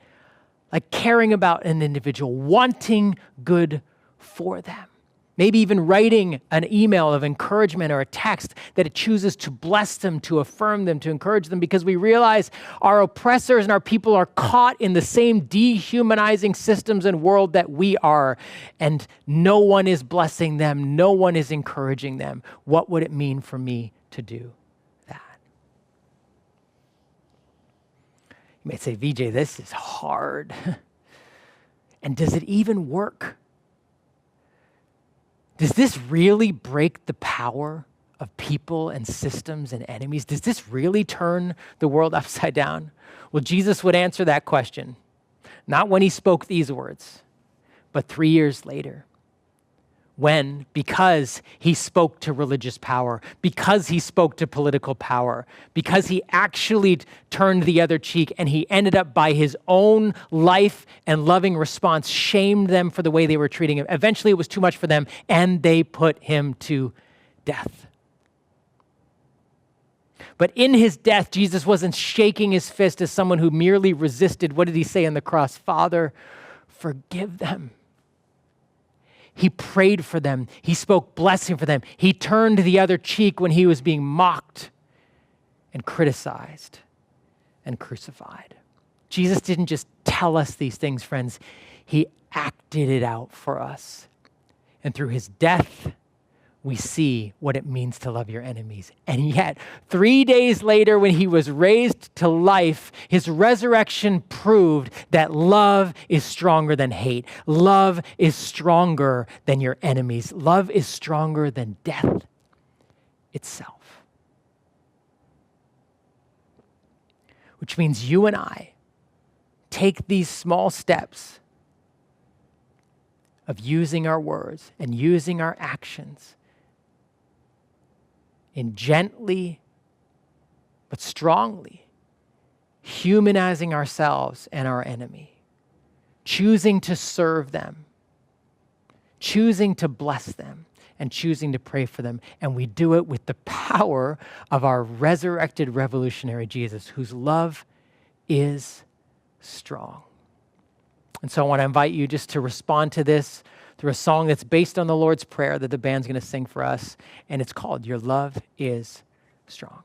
like caring about an individual, wanting good for them. Maybe even writing an email of encouragement or a text that it chooses to bless them, to affirm them, to encourage them, because we realize our oppressors and our people are caught in the same dehumanizing systems and world that we are, and no one is blessing them, no one is encouraging them. What would it mean for me to do that? You may say, VJ, this is hard. And does it even work? Does this really break the power of people and systems and enemies? Does this really turn the world upside down? Well, Jesus would answer that question, not when he spoke these words, but 3 years later, because he spoke to religious power, because he spoke to political power, because he actually turned the other cheek, and he ended up by his own life and loving response, shamed them for the way they were treating him. Eventually it was too much for them, and they put him to death. But in his death, Jesus wasn't shaking his fist as someone who merely resisted. What did he say on the cross? Father, forgive them. He prayed for them. He spoke blessing for them. He turned the other cheek when he was being mocked and criticized and crucified. Jesus didn't just tell us these things, friends. He acted it out for us. And through his death, we see what it means to love your enemies. And yet, 3 days later, when he was raised to life, his resurrection proved that love is stronger than hate. Love is stronger than your enemies. Love is stronger than death itself. Which means you and I take these small steps of using our words and using our actions in gently but strongly humanizing ourselves and our enemy, choosing to serve them, choosing to bless them, and choosing to pray for them. And we do it with the power of our resurrected revolutionary Jesus, whose love is strong. And so I want to invite you just to respond to this through a song that's based on the Lord's Prayer that the band's going to sing for us. And it's called Your Love is Strong.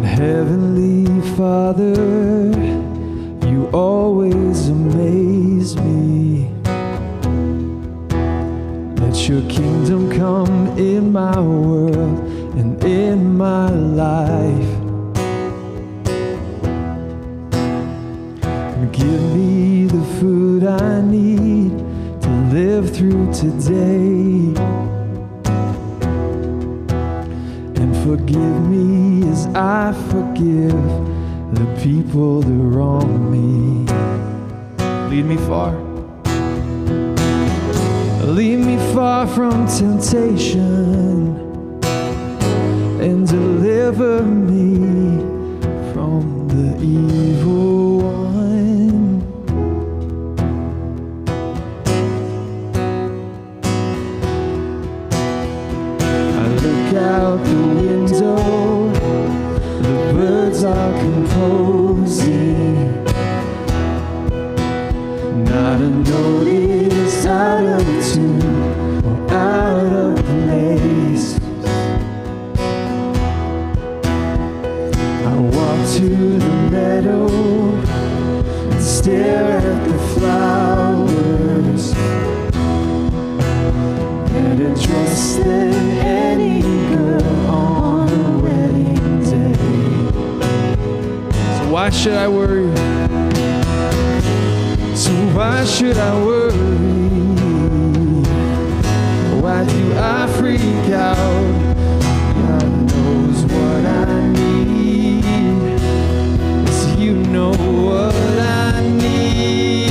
Heavenly Father, you always amaze me. Let your kingdom come in my world and in my life. And give me the food I need to live through today. And forgive me as I forgive the people that wrong me. Lead me far. Lead me far from temptation and deliver me from the evil one. I look out the window, the birds are composing. Not a note is out of tune or out of place. I walk to the meadow and stare at the flowers, better dressed than any girl on her wedding day. So why should I worry? So why should I worry? Why do I freak out? God knows what I need. So you know what I need.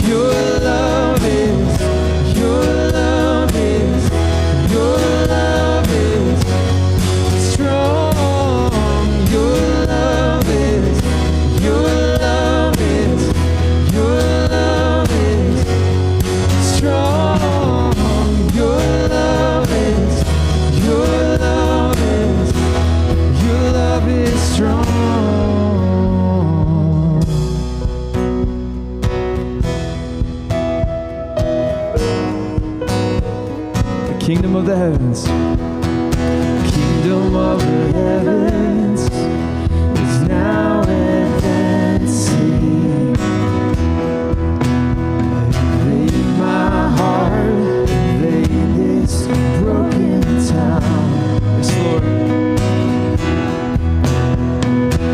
Your love is, your love is, your love is strong. Your love is, your love is, your love is strong. Your love is, your love is, your love is strong. The kingdom of the heavens, kingdom of the heavens is now advancing. Invade my heart, invade this broken town. Yes, Lord.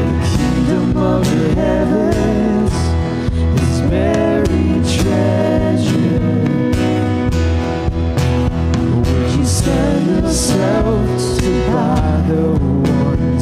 The kingdom of the heavens is buried treasure. Would you send yourself to buy the ones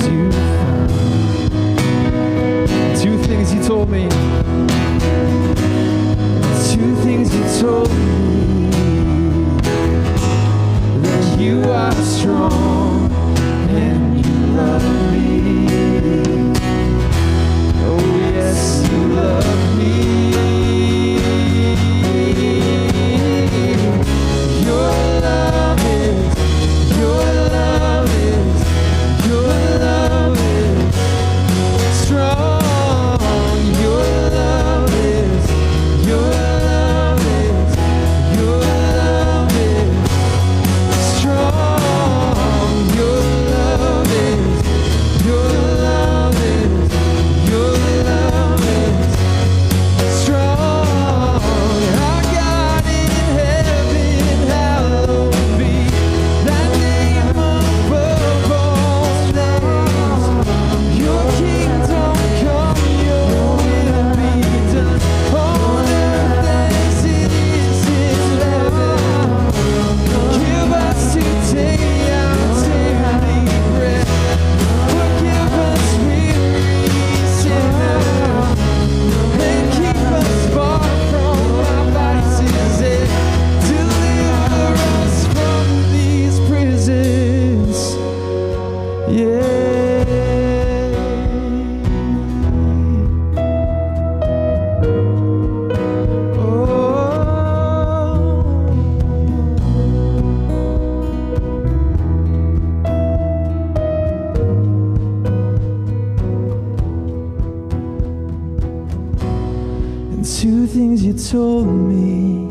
things you told me,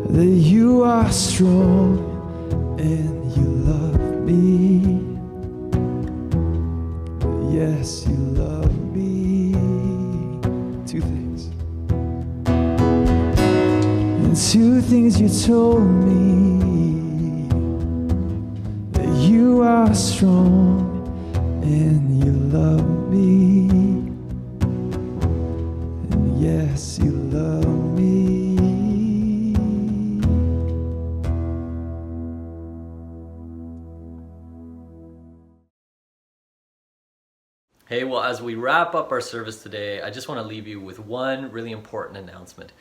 that you are strong and you love me. Yes, you love me. Two things. And two things you told me, that you are strong and you love me. And yes, you love me. Hey, well, as we wrap up our service today, I just want to leave you with one really important announcement.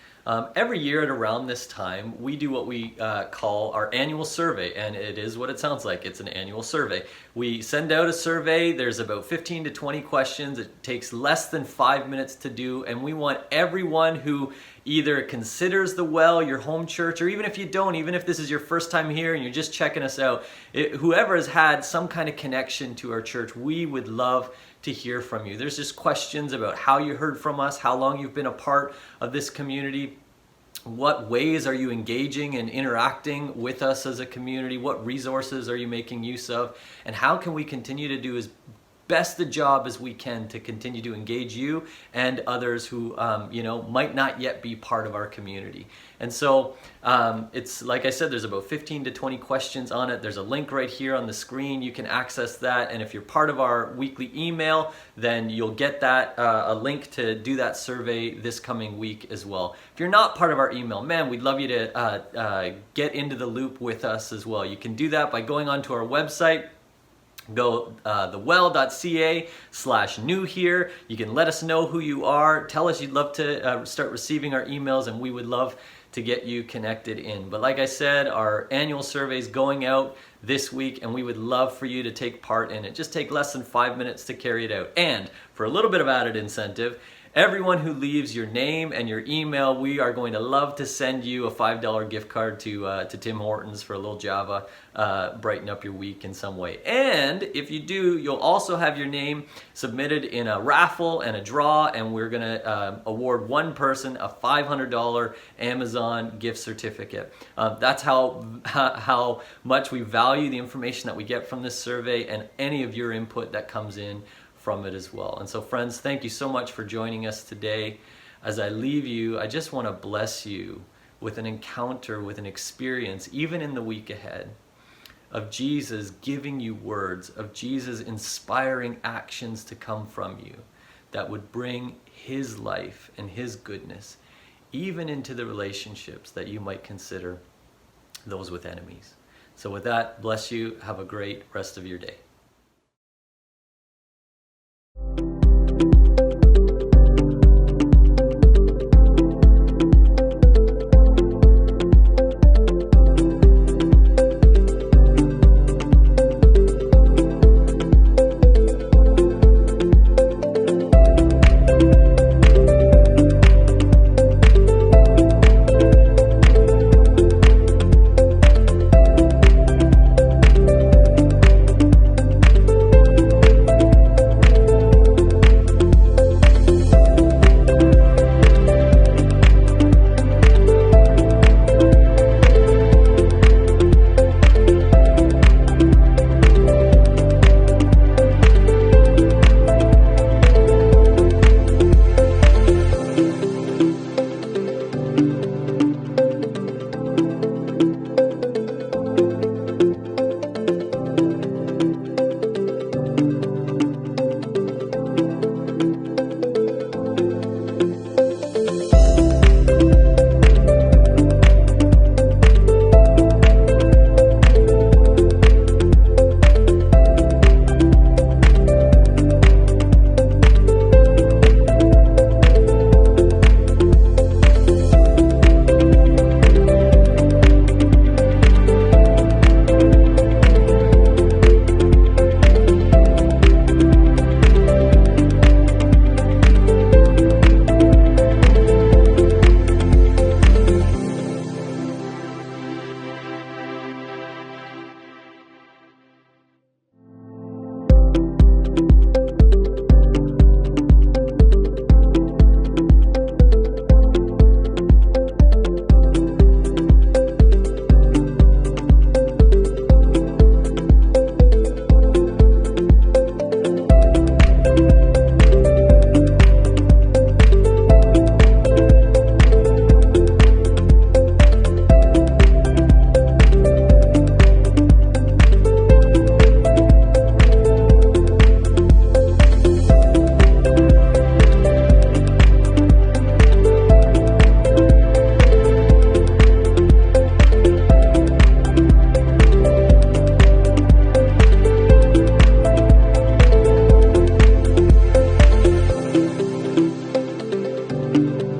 Every year at around this time, we do what we call our annual survey, and it is what it sounds like. It's an annual survey. We send out a survey. There's about 15 to 20 questions. It takes less than 5 minutes to do, and we want everyone who either considers the Well your home church, or even if you don't, even if this is your first time here and you're just checking us out, whoever has had some kind of connection to our church, we would love to hear from you. There's just questions about how you heard from us, how long you've been a part of this community, what ways are you engaging and interacting with us as a community, what resources are you making use of, and how can we continue to do as best a job as we can to continue to engage you and others who might not yet be part of our community. And so it's like I said, there's about 15 to 20 questions on it. There's a link right here on the screen. You can access that, and if you're part of our weekly email, then you'll get that a link to do that survey this coming week as well. If you're not part of our email, man, we'd love you to get into the loop with us as well. You can do that by going onto our website. Go thewell.ca/new here. You can let us know who you are. Tell us you'd love to start receiving our emails, and we would love to get you connected in. But like I said, our annual survey is going out this week, and we would love for you to take part in it. Just take less than 5 minutes to carry it out. And for a little bit of added incentive, everyone who leaves your name and your email, we are going to love to send you a $5 gift card to Tim Hortons for a little Java, brighten up your week in some way. And if you do, you'll also have your name submitted in a raffle and a draw, and we're going to award one person a $500 Amazon gift certificate. That's how much we value the information that we get from this survey and any of your input that comes in from it as well. And so friends, thank you so much for joining us today. As I leave you, I just want to bless you with an encounter, with an experience, even in the week ahead, of Jesus giving you words, of Jesus inspiring actions to come from you that would bring his life and his goodness even into the relationships that you might consider those with enemies. So with that, bless you. Have a great rest of your day. you.